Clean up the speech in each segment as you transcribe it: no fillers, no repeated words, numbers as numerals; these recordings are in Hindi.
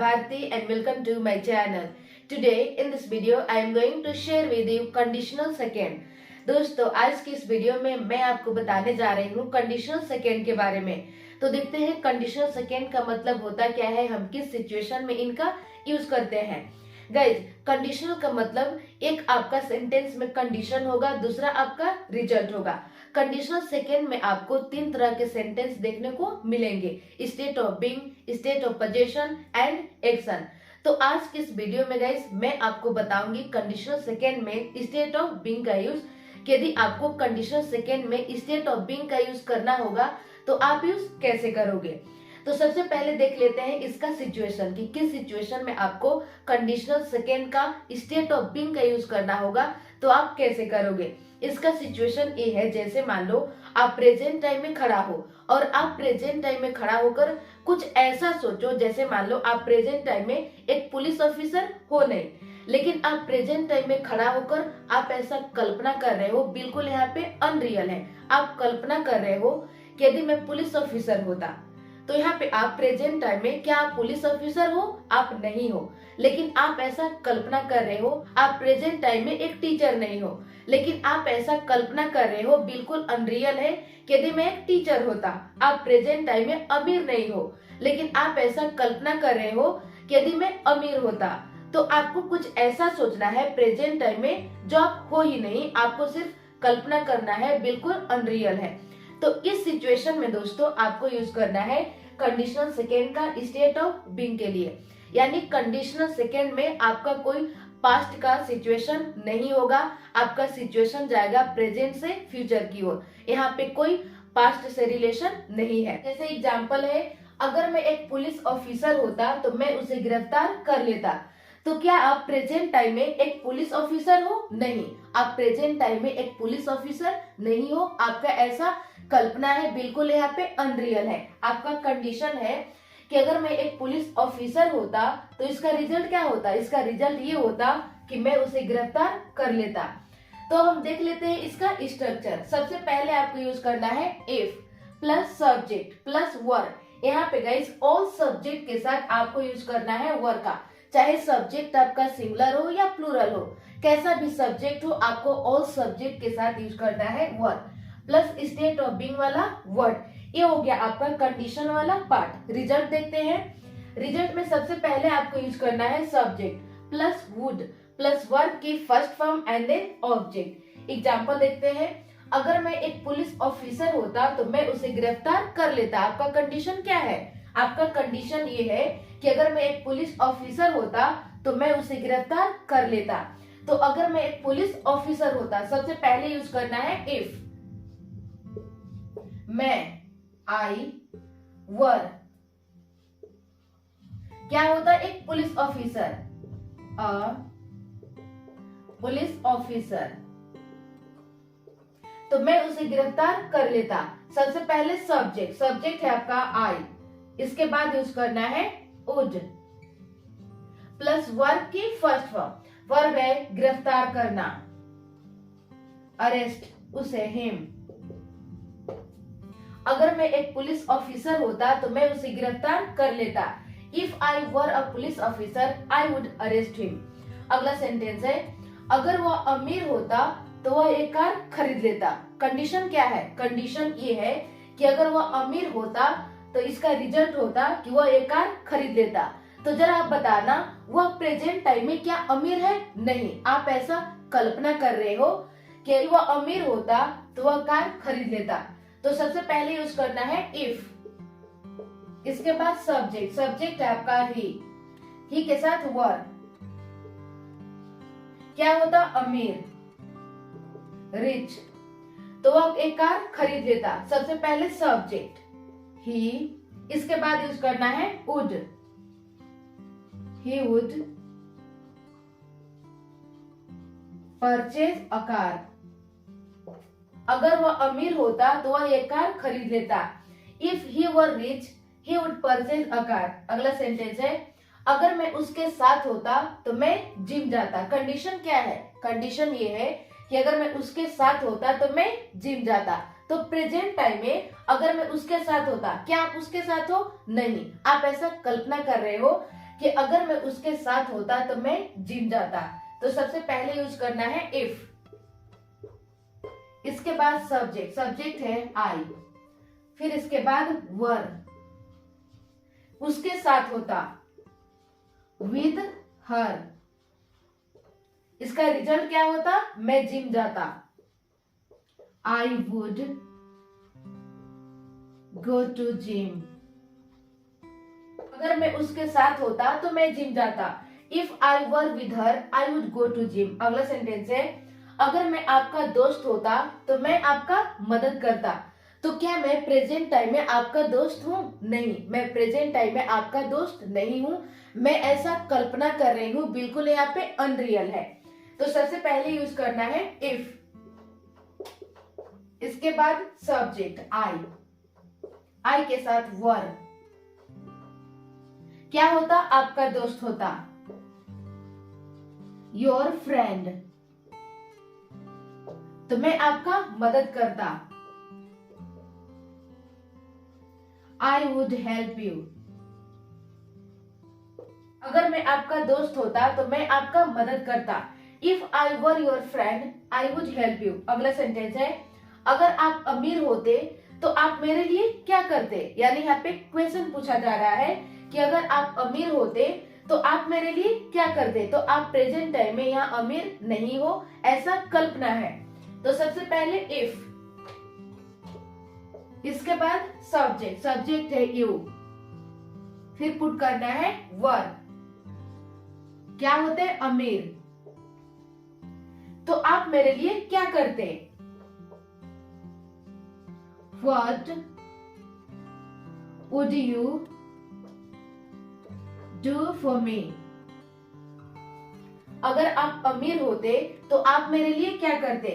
Bharti and welcome to my channel. Today in this video I am going to share with you conditional second. दोस्तों आज की इस वीडियो में मैं आपको बताने जा रही हूँ कंडीशनल सेकेंड के बारे में। तो देखते हैं कंडीशनल सेकेंड का मतलब होता क्या है, हम किस सिचुएशन में इनका यूज करते हैं। गाइज, कंडीशनल का मतलब एक आपका सेंटेंस में कंडीशन होगा, दूसरा आपका रिजल्ट होगा। कंडीशनल सेकेंड में आपको तीन तरह के सेंटेंस देखने को मिलेंगे, state of being, state of position and action. तो आज के इस वीडियो में गाइज मैं आपको बताऊंगी कंडीशनल सेकेंड में स्टेट ऑफ बीइंग का यूज। यदि आपको कंडीशनल सेकेंड में स्टेट ऑफ बीइंग का यूज करना होगा तो आप यूज कैसे करोगे। तो सबसे पहले देख लेते हैं इसका सिचुएशन कि किस सिचुएशन में आपको कंडीशनल सेकेंड का स्टेट ऑफ बीइंग का यूज करना होगा, तो आप कैसे करोगे। इसका सिचुएशन ये है, जैसे मान लो आप प्रेजेंट टाइम में खड़ा हो और आप प्रेजेंट टाइम में खड़ा होकर कुछ ऐसा सोचो, जैसे मान लो आप प्रेजेंट टाइम में एक पुलिस ऑफिसर हो नहीं, लेकिन आप प्रेजेंट टाइम में खड़ा होकर आप ऐसा कल्पना कर रहे हो, बिल्कुल यहाँ पे अनरियल है। आप कल्पना कर रहे हो कि यदि मैं पुलिस ऑफिसर होता, तो यहाँ पे आप प्रेजेंट टाइम में क्या आप पुलिस ऑफिसर हो, आप नहीं हो, लेकिन आप ऐसा कल्पना कर रहे हो। आप प्रेजेंट टाइम में एक टीचर नहीं हो, लेकिन आप ऐसा कल्पना कर रहे हो, बिल्कुल अनरियल है कि यदि मैं एक टीचर होता। आप प्रेजेंट टाइम में अमीर नहीं हो, लेकिन आप ऐसा कल्पना कर रहे हो कि यदि मैं अमीर होता। तो आपको कुछ ऐसा सोचना है प्रेजेंट टाइम में जो आप हो ही नहीं, आपको सिर्फ कल्पना करना है, बिल्कुल अनरियल है। तो इस सिचुएशन में दोस्तों आपको यूज करना है कंडीशनल सेकेंड का स्टेट ऑफ बीइंग के लिए। यानी कंडीशनल सेकेंड में आपका कोई पास्ट का सिचुएशन नहीं होगा, आपका सिचुएशन जाएगा प्रेजेंट से फ्यूचर की ओर। यहाँ पे कोई पास्ट से रिलेशन नहीं है। जैसे एग्जांपल है, अगर मैं एक पुलिस ऑफिसर होता तो मैं उसे गिरफ्तार कर लेता। तो क्या आप प्रेजेंट टाइम में एक पुलिस ऑफिसर हो? नहीं, आप प्रेजेंट टाइम में एक पुलिस ऑफिसर नहीं हो। आपका ऐसा कल्पना है, बिल्कुल यहाँ पे अनरियल है। आपका कंडीशन है कि अगर मैं एक पुलिस ऑफिसर होता तो इसका रिजल्ट क्या होता। इसका रिजल्ट ये होता कि मैं उसे गिरफ्तार कर लेता। तो हम देख लेते हैं इसका स्ट्रक्चर। सबसे पहले आपको यूज करना है if plus subject plus verb. यहाँ पे गाइस ऑल सब्जेक्ट के साथ आपको यूज करना है वर्ब का, चाहे सब्जेक्ट आपका सिंगुलर हो या प्लूरल हो, कैसा भी सब्जेक्ट हो, आपको ऑल सब्जेक्ट के साथ यूज करना है verb plus state of being वाला वर्ड। ये हो गया आपका कंडीशन वाला पार्ट। रिजल्ट देखते हैं। रिजल्ट में सबसे पहले आपको यूज करना है subject plus would plus verb की first form and then object. Example देखते हैं, अगर मैं एक पुलिस ऑफिसर होता तो मैं उसे गिरफ्तार कर लेता। आपका कंडीशन क्या है? आपका कंडीशन ये है कि अगर मैं एक पुलिस ऑफिसर होता तो मैं उसे गिरफ्तार कर लेता। तो अगर मैं एक पुलिस ऑफिसर होता, सबसे पहले यूज करना है इफ। मैं आई वर क्या होता है? एक पुलिस ऑफिसर, अ पुलिस ऑफिसर, तो मैं उसे गिरफ्तार कर लेता। सबसे पहले सब्जेक्ट, सब्जेक्ट है आपका आई, इसके बाद यूज करना है वुड प्लस वर्ब की फर्स्ट फॉर्म। वर्ब है गिरफ्तार करना, अरेस्ट, उसे, हिम। अगर मैं एक पुलिस ऑफिसर होता तो मैं उसे गिरफ्तार कर लेता। If I were a police officer I would arrest him. अगला सेंटेंस है, अगर वह अमीर होता तो वह एक कार खरीद लेता। कंडीशन क्या है? कंडीशन ये है कि अगर वह अमीर होता तो इसका रिजल्ट होता कि वह एक कार खरीद लेता। तो जरा आप बताना, वह प्रेजेंट टाइम में क्या अमीर है? नहीं, आप ऐसा कल्पना कर रहे हो कि वह अमीर होता तो वह कार खरीद लेता। तो सबसे पहले यूज करना है इफ, इसके बाद सब्जेक्ट, सब्जेक्ट है आपका ही के साथ वर्ब। क्या होता? अमीर, रिच, तो वह एक कार खरीद लेता। सबसे पहले सब्जेक्ट ही, इसके बाद यूज करना है would, he would purchase a car. अगर वह अमीर होता तो वह एक कार खरीद लेता। If he were rich he would purchase a car. अगला सेंटेंस है, अगर मैं उसके साथ होता तो मैं जिम जाता। कंडीशन क्या है? कंडीशन ये है कि अगर मैं उसके साथ होता तो मैं जिम जाता। तो प्रेजेंट टाइम में अगर मैं उसके साथ होता, क्या आप उसके साथ हो? नहीं, आप ऐसा कल्पना कर रहे हो कि अगर मैं उसके साथ होता तो मैं जिम जाता। तो सबसे पहले यूज करना है इफ। इसके बाद सब्जेक्ट, सब्जेक्ट है आई। फिर इसके बाद वर, उसके साथ होता विद हर। इसका रिजल्ट क्या होता, मैं जिम जाता, I would go to gym. अगर मैं उसके साथ होता तो मैं जिम जाता, if I were with her I would go to gym. अगला सेंटेंस है, अगर मैं आपका दोस्त होता तो मैं आपका मदद करता। तो क्या मैं प्रेजेंट टाइम में आपका दोस्त हूँ? नहीं, मैं प्रेजेंट टाइम में आपका दोस्त नहीं हूँ, मैं ऐसा कल्पना कर रही हूँ, बिल्कुल यहाँ पे अनरियल है। तो सबसे पहले यूज करना है इफ। इसके बाद सब्जेक्ट आई, आई के साथ वर, क्या होता, आपका दोस्त होता, योर फ्रेंड, तो मैं आपका मदद करता, आई वुड हेल्प यू। अगर मैं आपका दोस्त होता तो मैं आपका मदद करता, if I were your friend I would help you. अगला सेंटेंस है, अगर आप अमीर होते तो आप मेरे लिए क्या करते। यानी यहाँ पे क्वेश्चन पूछा जा रहा है कि अगर आप अमीर होते तो आप मेरे लिए क्या करते। तो आप प्रेजेंट टाइम में यहाँ अमीर नहीं हो, ऐसा कल्पना है। तो सबसे पहले इफ, इसके बाद सब्जेक्ट, सब्जेक्ट है यू। फिर पुट करना है वर, क्या होते हैं, अमीर, तो आप मेरे लिए क्या करते। What would you do for me? अगर आप अमीर होते तो आप मेरे लिए क्या करते।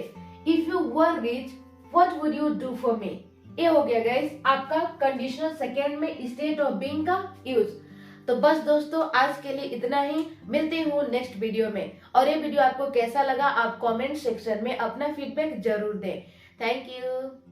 If you were rich, what would you do for me? ये हो गया गाइस आपका कंडीशनल सेकेंड में स्टेट ऑफ बीइंग का यूज। तो बस दोस्तों आज के लिए इतना ही, मिलते हूँ नेक्स्ट वीडियो में। और ये वीडियो आपको कैसा लगा आप कमेंट सेक्शन में अपना फीडबैक जरूर दें। Thank you.